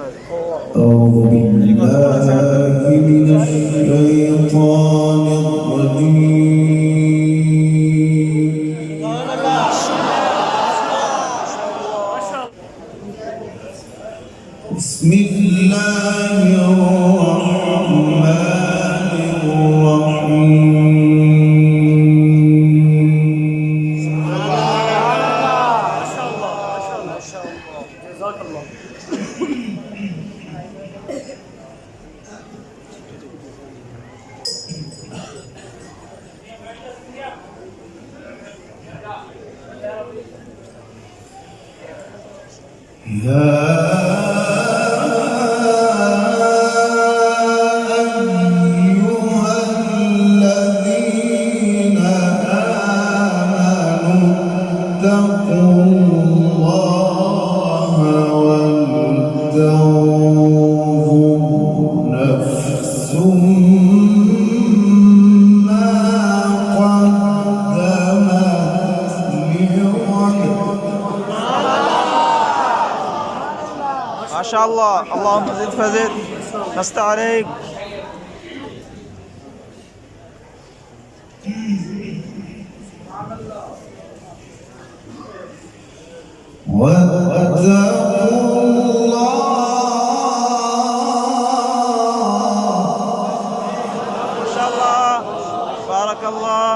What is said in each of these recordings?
أعوذ بالله من الشيطان الرجيم. بسم الله الرحمن الرحيم. جزاك الله. ما شاء الله، اللهم زد فزد. لست عليك. ما شاء الله، بارك الله.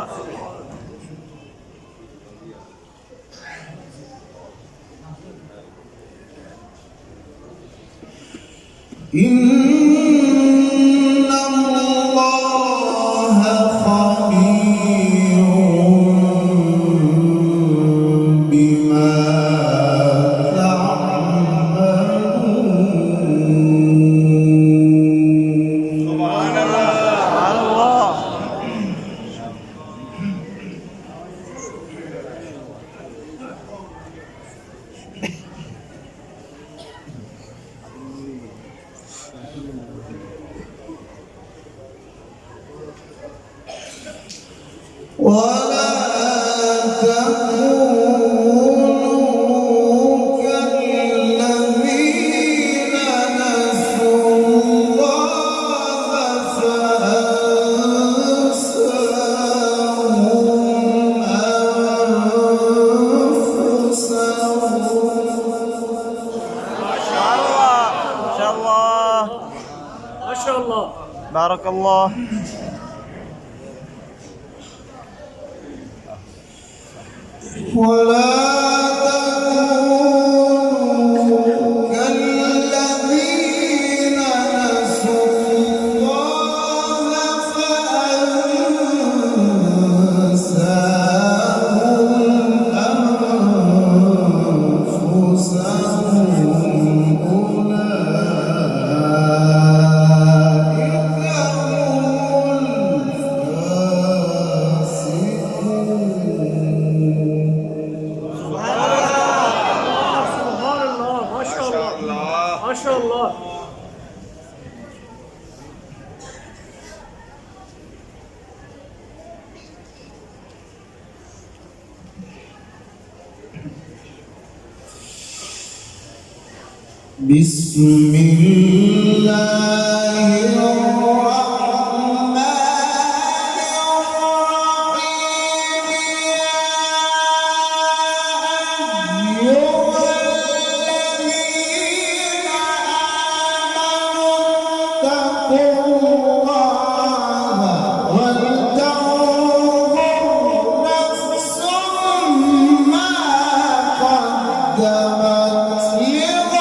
إن الله خبير بما تعملون. سبحان الله. ولا تكونوا كالذين نسوا الله فأنساهم أنفسهم. ما شاء الله، ما شاء الله، ما شاء الله. بارك الله. ولا تكونوا كالذين نسوا الله فأنساهم أنفسهم. أولئك ما شاء الله. بسم الله الرحمن الرحيم. يا أيها الذين آمنوا اتقوا الله ولتنظر نفس ما قدمت لغد.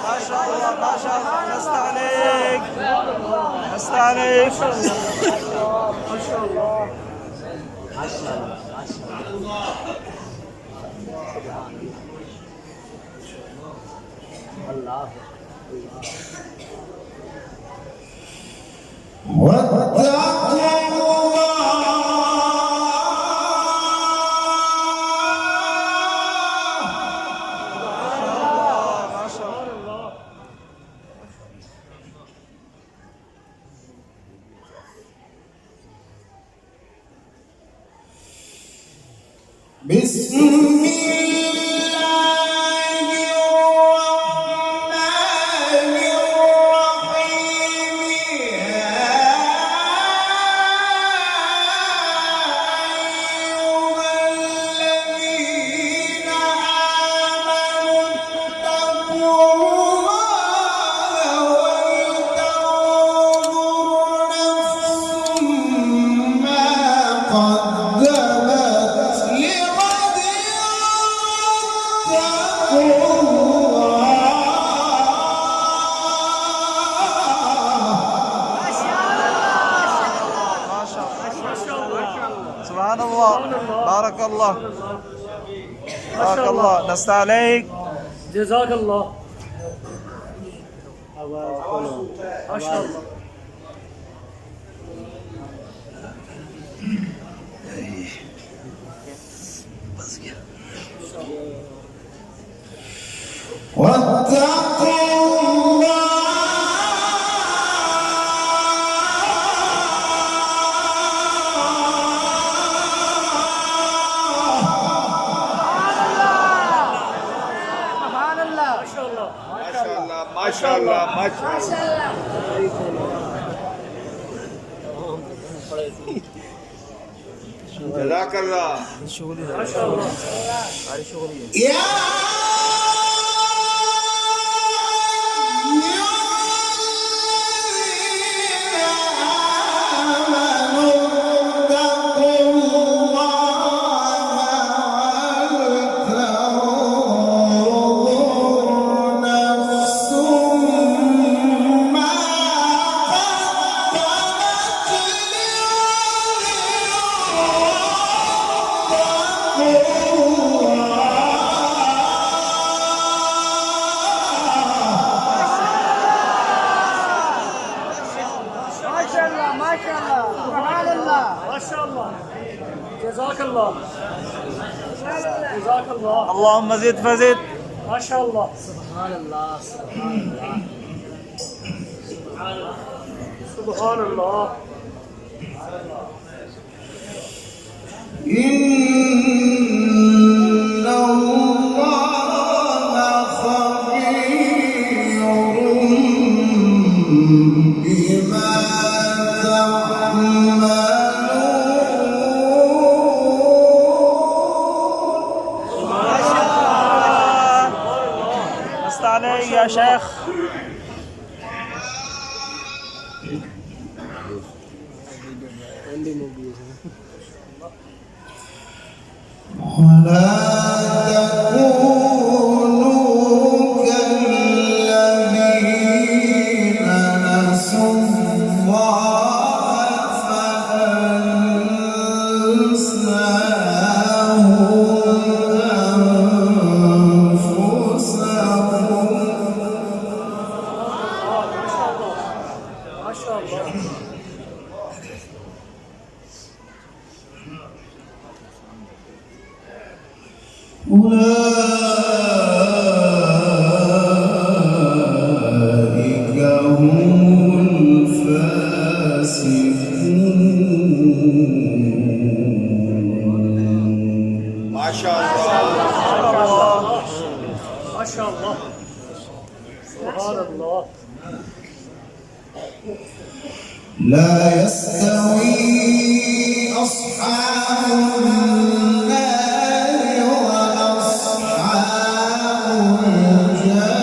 ما شاء الله، ما شاء الله. لست عليك، لست عليك. ما شاء الله. ما شاء الله. بسم الله الرحمن الرحيم أيها الذين آمنوا اتقوا الله ولتنظر نفس ما قدمت لغد واتقوا سبحان الله. بارك الله. بارك الله. لست عليك. جزاك الله. ما شاء الله. واتقوا ما شاء الله. ما شاء الله. جزاك الله. ما شاء الله. يا ما شاء الله. جزاك الله. جزاك الله. اللهم زد فزد. ما شاء الله. سبحان الله. إن الله خبير بما لست عليك يا شيخ. ولا تكونوا كالذين نسوا الله فأنساهم أنفسهم. ما شاء الله. أولئك هم الفاسقون. ما شاء الله. ما شاء الله. سبحان الله. لا يستوي أصحاب النار وأصحاب الجنة.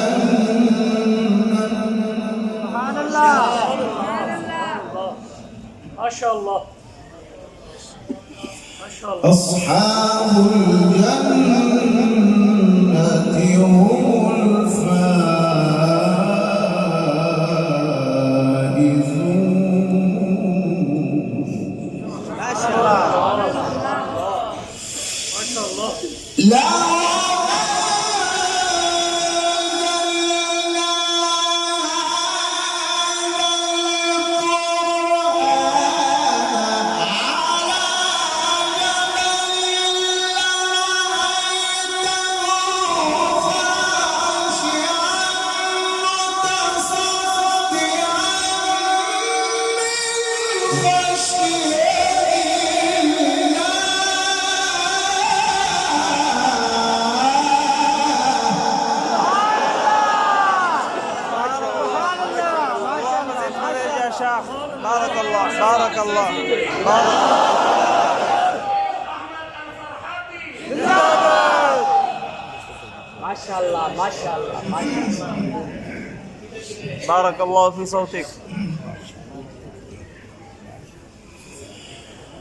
ما شاء الله. ما شاء الله. أصحاب الجنة هم الفائزون. ما شاء الله. ما شاء الله. لا بارك الله بارك ما شاء الله ما شاء الله ما شاء الله. بارك الله في صوتك.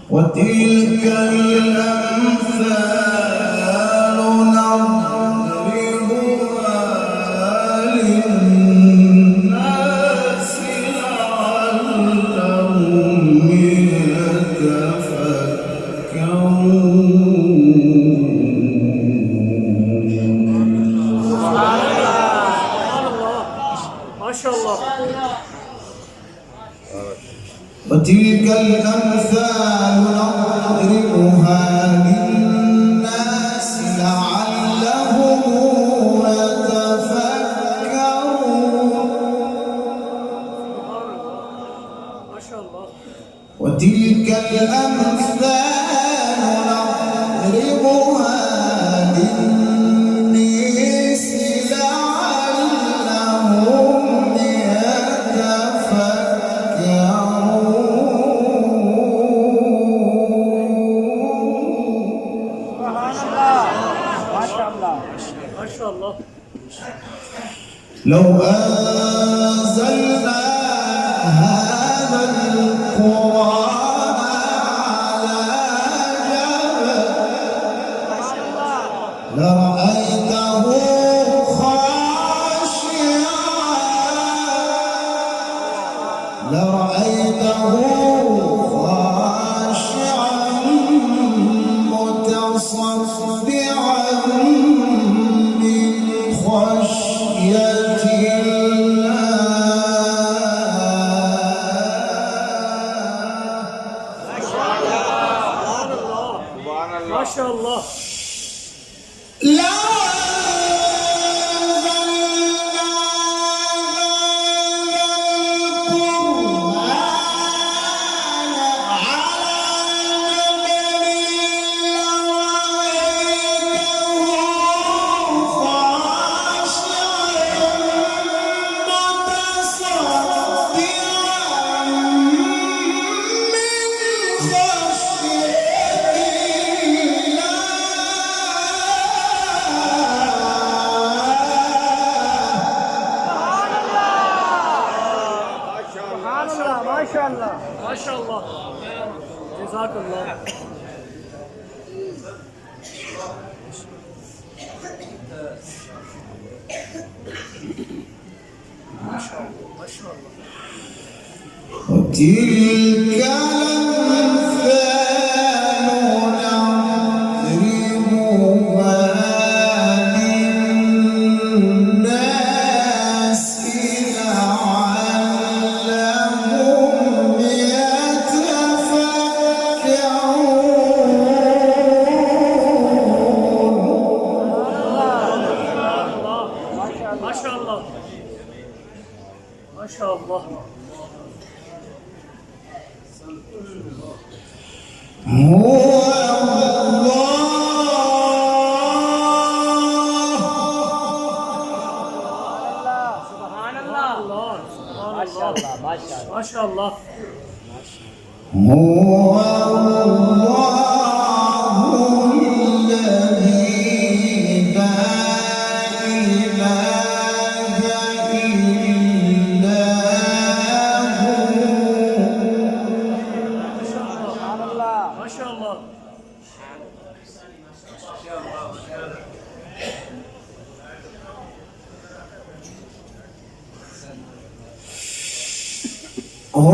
وتلك الأمثال نضربها للناس لعلهم يتفكرون. سبحان الله ما شاء الله. وتلك الأمثال نضربها للناس لعلهم يتفكرون. ما شاء الله. وتلك الأمثال نضربها للناس لعلهم ما شاء الله. لو أنزلنا هذا القرآن على جبل لرأيته خاشعا متصدعا من خشية ما شاء الله. لا ما شاء الله ما شاء الله. جزاك الله. ما شاء الله ما شاء الله. وتلك الأمثال نضربها للناس لعلهم يتفكرون. ما شاء الله ما شاء الله. هو الله سبحان الله ما شاء الله ما شاء الله. هو الله الذي لا إله إلا هو. ما شاء الله. هو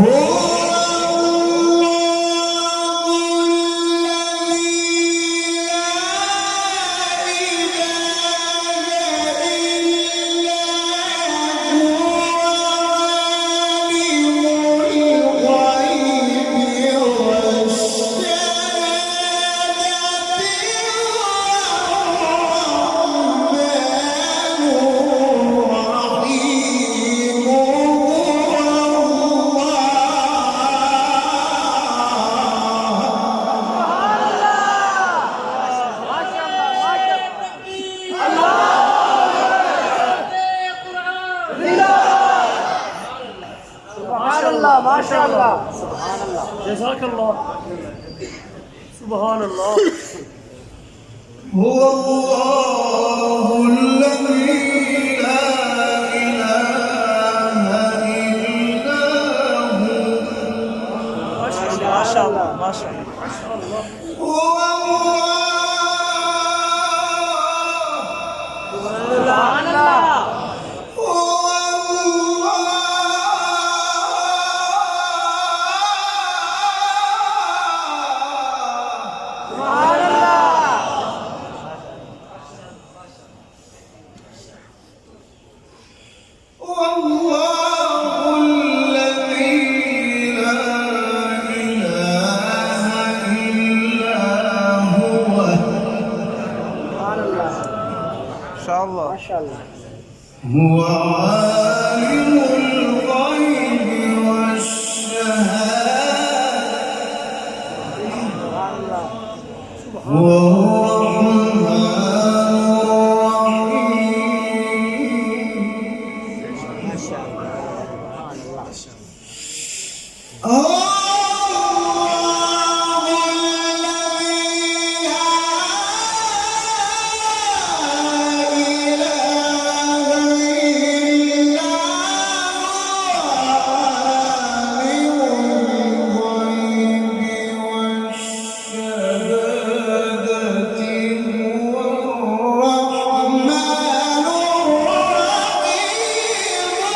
جزاك الله. سبحان الله. هو الله الذي لا إله إلا هو ما شاء الله. ما شاء الله ما شاء الله. ما شاء الله. هو الله سبحان الله. ما شاء الله. هو عالم الغيب والشهادة هو الرحمن الرحيم.